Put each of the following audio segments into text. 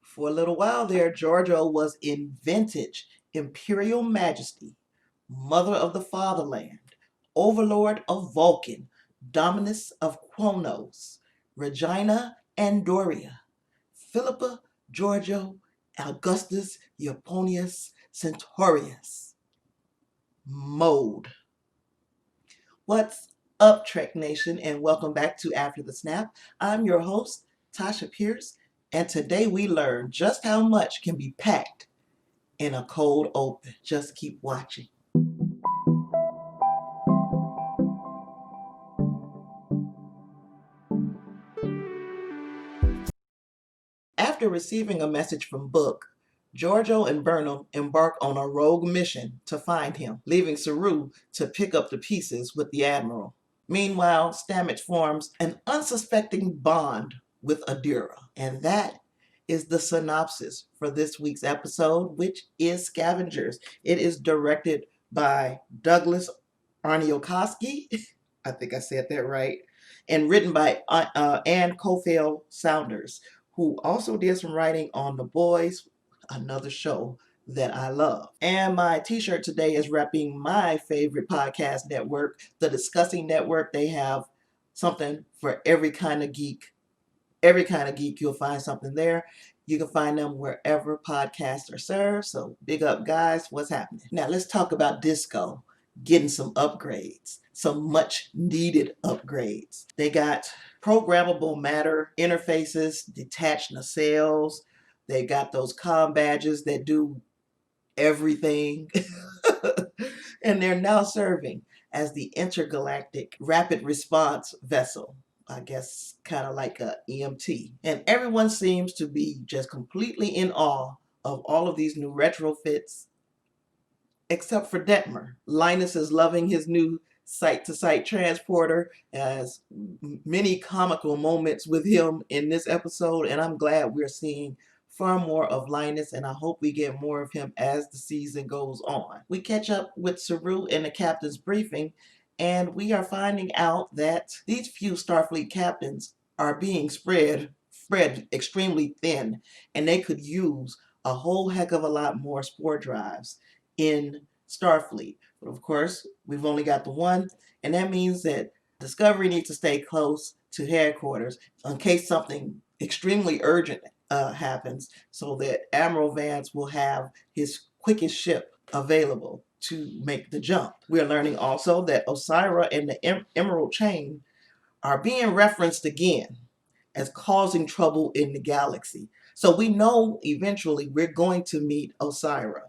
For a little while there, Georgiou was in vintage imperial majesty, mother of the fatherland, overlord of Vulcan, dominus of Kronos, Regina Andoria, Philippa Georgiou Augustus Euphonius Centaurus. Mode. What's up, Trek Nation, and welcome back to After the Snap. I'm your host, Tasha Pierce, and today we learn just how much can be packed in a cold open. Just keep watching. After receiving a message from Book, Georgiou and Burnham embark on a rogue mission to find him, leaving Saru to pick up the pieces with the Admiral. Meanwhile, Stamets forms an unsuspecting bond with Adira, and that is the synopsis for this week's episode, which is Scavengers. It is directed by Douglas Arniokoski. I think I said that right. And written by Ann Cofield Saunders, who also did some writing on The Boys, another show that I love. And my t-shirt today is repping my favorite podcast network, the Discussing Network. They have something for every kind of geek. Every kind of geek, you'll find something there. You can find them wherever podcasts are served. So big up, guys. What's happening? Now let's talk about Disco getting some upgrades, some much needed upgrades. They got programmable matter interfaces, detached nacelles. They got those comm badges that do everything. And they're now serving as the intergalactic rapid response vessel. I guess kind of like a EMT. And everyone seems to be just completely in awe of all of these new retrofits, except for Detmer. Linus is loving his new site-to-site transporter, as many comical moments with him in this episode, and I'm glad we're seeing far more of Linus, and I hope we get more of him as the season goes on. We catch up with Saru in the captain's briefing, and we are finding out that these few Starfleet captains are being spread extremely thin, and they could use a whole heck of a lot more spore drives in Starfleet. But of course, we've only got the one, and that means that Discovery needs to stay close to headquarters in case something extremely urgent happens, so that Admiral Vance will have his quickest ship available to make the jump. We are learning also that Osyraa and the Emerald Chain are being referenced again as causing trouble in the galaxy. So we know eventually we're going to meet Osyraa.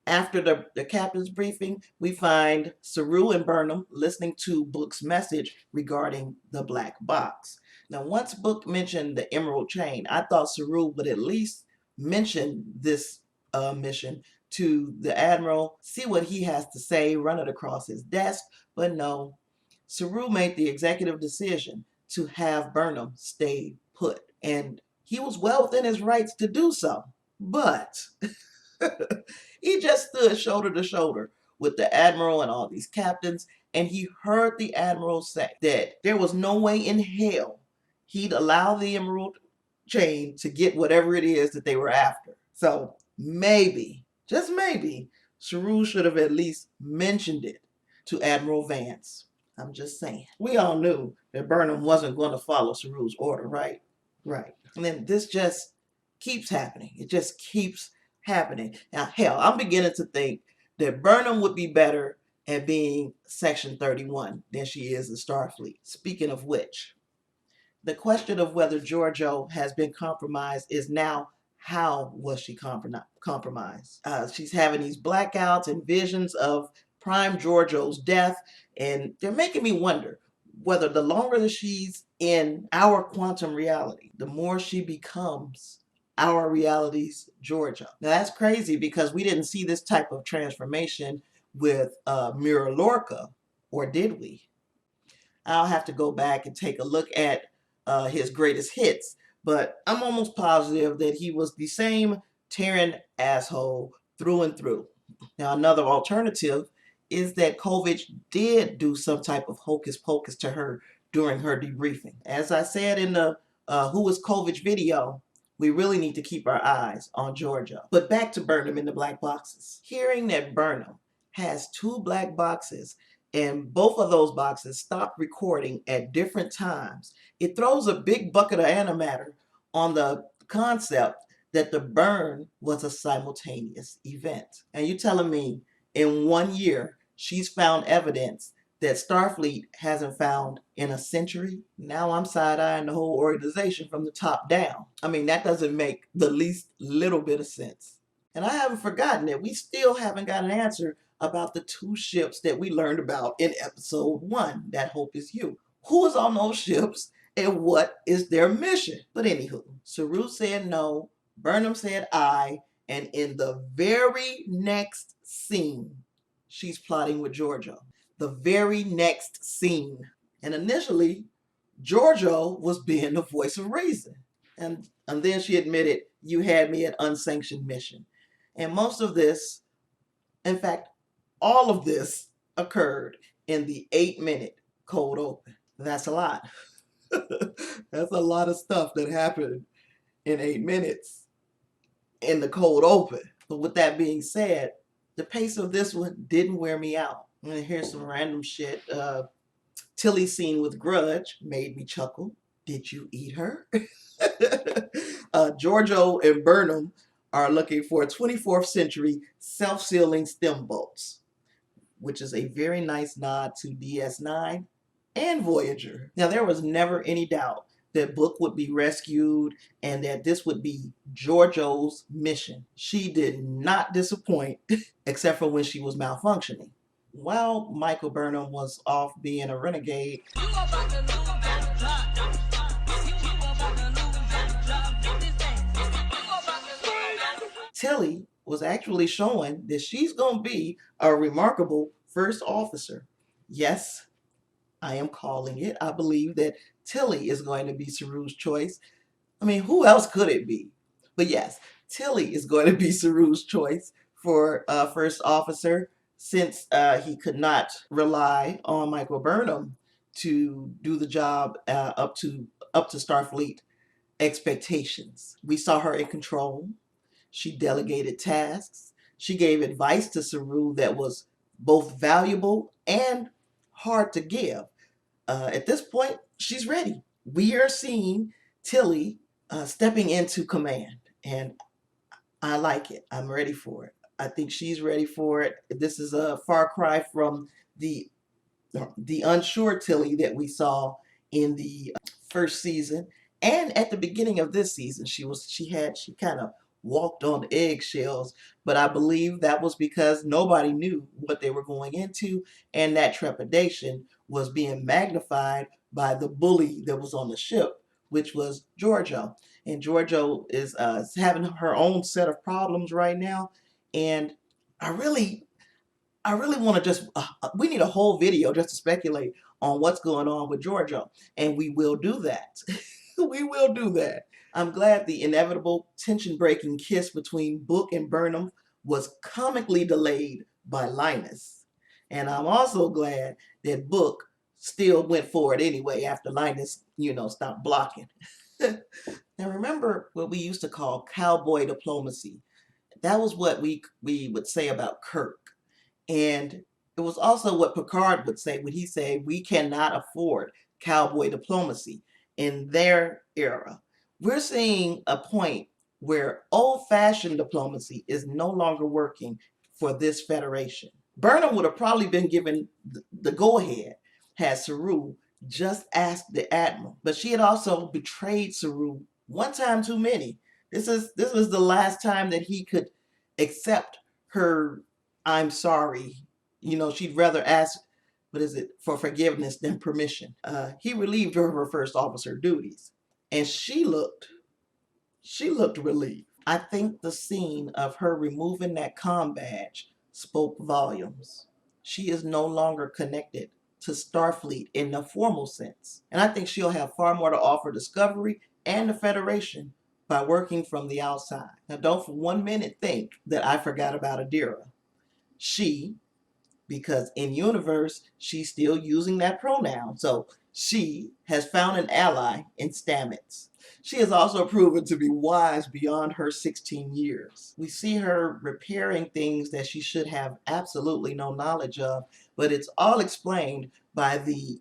After the captain's briefing, we find Saru and Burnham listening to Book's message regarding the black box. Now, once Book mentioned the Emerald Chain, I thought Saru would at least mention this mission to the Admiral, see what he has to say, run it across his desk, but no. Saru made the executive decision to have Burnham stay put, and he was well within his rights to do so. But he just stood shoulder to shoulder with the Admiral and all these captains, and he heard the Admiral say that there was no way in hell he'd allow the Emerald Chain to get whatever it is that they were after. So maybe, just maybe, Saru should have at least mentioned it to Admiral Vance. I'm just saying. We all knew that Burnham wasn't going to follow Saru's order, right? Right. And then this just keeps happening. It just keeps happening. Now, hell, I'm beginning to think that Burnham would be better at being Section 31 than she is in Starfleet. Speaking of which, the question of whether Georgiou has been compromised is now, how was she compromised? She's having these blackouts and visions of Prime Georgiou's death, and they're making me wonder whether the longer that she's in our quantum reality, the more she becomes our reality's Georgiou. Now that's crazy because we didn't see this type of transformation with Mira Lorca, or did we? I'll have to go back and take a look at his greatest hits, but I'm almost positive that he was the same Terran asshole through and through. Now, another alternative is that Kovich did do some type of hocus pocus to her during her debriefing. As I said in the Who is Kovich video, We really need to keep our eyes on Georgia. But back to Burnham in the black boxes. Hearing that Burnham has 2 black boxes and both of those boxes stop recording at different times, it throws a big bucket of antimatter on the concept that the burn was a simultaneous event. And you telling me in 1 year she's found evidence that Starfleet hasn't found in a century? Now I'm side-eyeing the whole organization from the top down. I mean, that doesn't make the least little bit of sense. And I haven't forgotten that we still haven't got an answer about the 2 ships that we learned about in episode 1, That Hope Is You. Who is on those ships and what is their mission? But anywho, Saru said no, Burnham said aye, and in the very next scene, she's plotting with Georgiou. The very next scene. And initially, Georgiou was being the voice of reason. And then she admitted, you had me at unsanctioned mission. And most of this, in fact, all of this occurred in the 8-minute cold open. That's a lot. That's a lot of stuff that happened in 8 minutes in the cold open. But with that being said, the pace of this one didn't wear me out. I'm gonna hear some random shit. Tilly's scene with Grudge made me chuckle. Did you eat her? Georgiou and Burnham are looking for 24th century self-sealing stem bolts, which is a very nice nod to DS9 and Voyager. Now, there was never any doubt that Book would be rescued and that this would be Georgiou's mission. She did not disappoint, except for when she was malfunctioning. While Michael Burnham was off being a renegade, Tilly was actually showing that she's going to be a remarkable first officer. Yes, I am calling it. I believe that Tilly is going to be Saru's choice. I mean, who else could it be? But yes, Tilly is going to be Saru's choice for first officer, since he could not rely on Michael Burnham to do the job up to Starfleet expectations. We saw her in control. She delegated tasks. She gave advice to Saru that was both valuable and hard to give. At this point, she's ready. We are seeing Tilly stepping into command, and I like it. I'm ready for it. I think she's ready for it. This is a far cry from the unsure Tilly that we saw in the first season, and at the beginning of this season. She kind of walked on eggshells, but I believe that was because nobody knew what they were going into, and that trepidation was being magnified by the bully that was on the ship, which was Georgiou. And Georgiou is having her own set of problems right now, and I really want to just, we need a whole video just to speculate on what's going on with Georgiou, and we will do that. We will do that. I'm glad the inevitable tension-breaking kiss between Book and Burnham was comically delayed by Linus. And I'm also glad that Book still went for it anyway after Linus, stopped blocking. Now remember what we used to call cowboy diplomacy. That was what we would say about Kirk. And it was also what Picard would say when he said, we cannot afford cowboy diplomacy in their era. We're seeing a point where old-fashioned diplomacy is no longer working for this Federation. Burnham would have probably been given the go-ahead had Saru just asked the Admiral. But she had also betrayed Saru one time too many. This is the last time that he could accept her I'm sorry. She'd rather ask, for forgiveness than permission. He relieved her of her first officer duties, and she looked relieved. I think the scene of her removing that comm badge spoke volumes. She is no longer connected to Starfleet in the formal sense, and I think she'll have far more to offer Discovery and the Federation by working from the outside. Now, don't for 1 minute think that I forgot about Adira. She, because in universe, she's still using that pronoun. So She has found an ally in Stamets. She has also proven to be wise beyond her 16 years. We see her repairing things that she should have absolutely no knowledge of, but it's all explained by the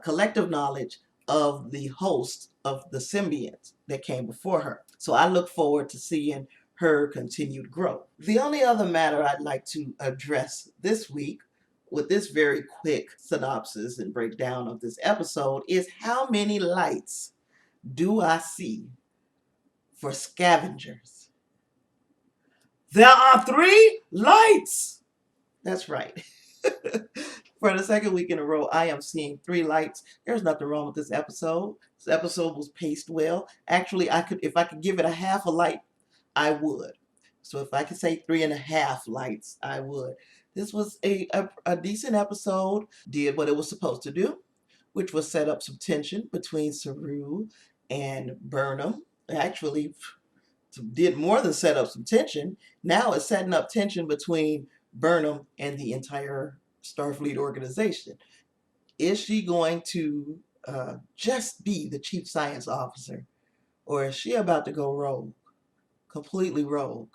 collective knowledge of the host of the symbionts that came before her. So I look forward to seeing her continued growth. The only other matter I'd like to address this week with this very quick synopsis and breakdown of this episode is how many lights do I see for scavengers? There are 3 lights. That's right. For the second week in a row, I am seeing 3 lights. There's nothing wrong with this episode. This episode was paced well. Actually, if I could give it a half a light, I would. So if I could say 3.5 lights, I would. This was a decent episode. Did what it was supposed to do, which was set up some tension between Saru and Burnham. Actually, did more than set up some tension. Now it's setting up tension between Burnham and the entire Starfleet organization. Is she going to just be the chief science officer, or is she about to go rogue, completely rogue?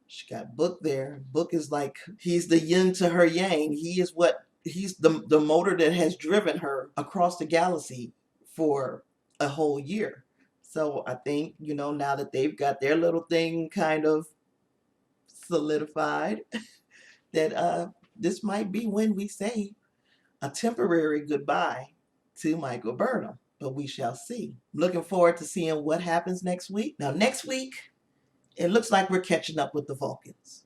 She got Book there. Book is like, he's the yin to her yang. He's the motor that has driven her across the galaxy for a whole year. So I think, now that they've got their little thing kind of solidified, that this might be when we say a temporary goodbye to Michael Burnham. But we shall see. I'm looking forward to seeing what happens next week. Now, next week, it looks like we're catching up with the Vulcans.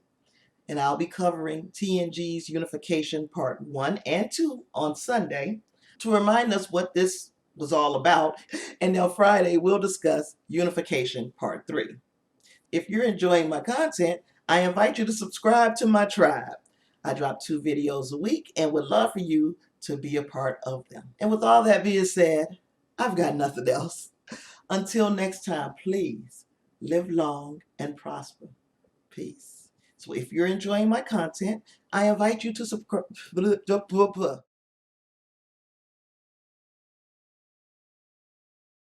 And I'll be covering TNG's Unification Part 1 and 2 on Sunday to remind us what this was all about. And now Friday, we'll discuss Unification Part 3. If you're enjoying my content, I invite you to subscribe to my tribe. I drop 2 videos a week and would love for you to be a part of them. And with all that being said, I've got nothing else. Until next time, please live long and prosper. Peace. So if you're enjoying my content, I invite you to subscribe.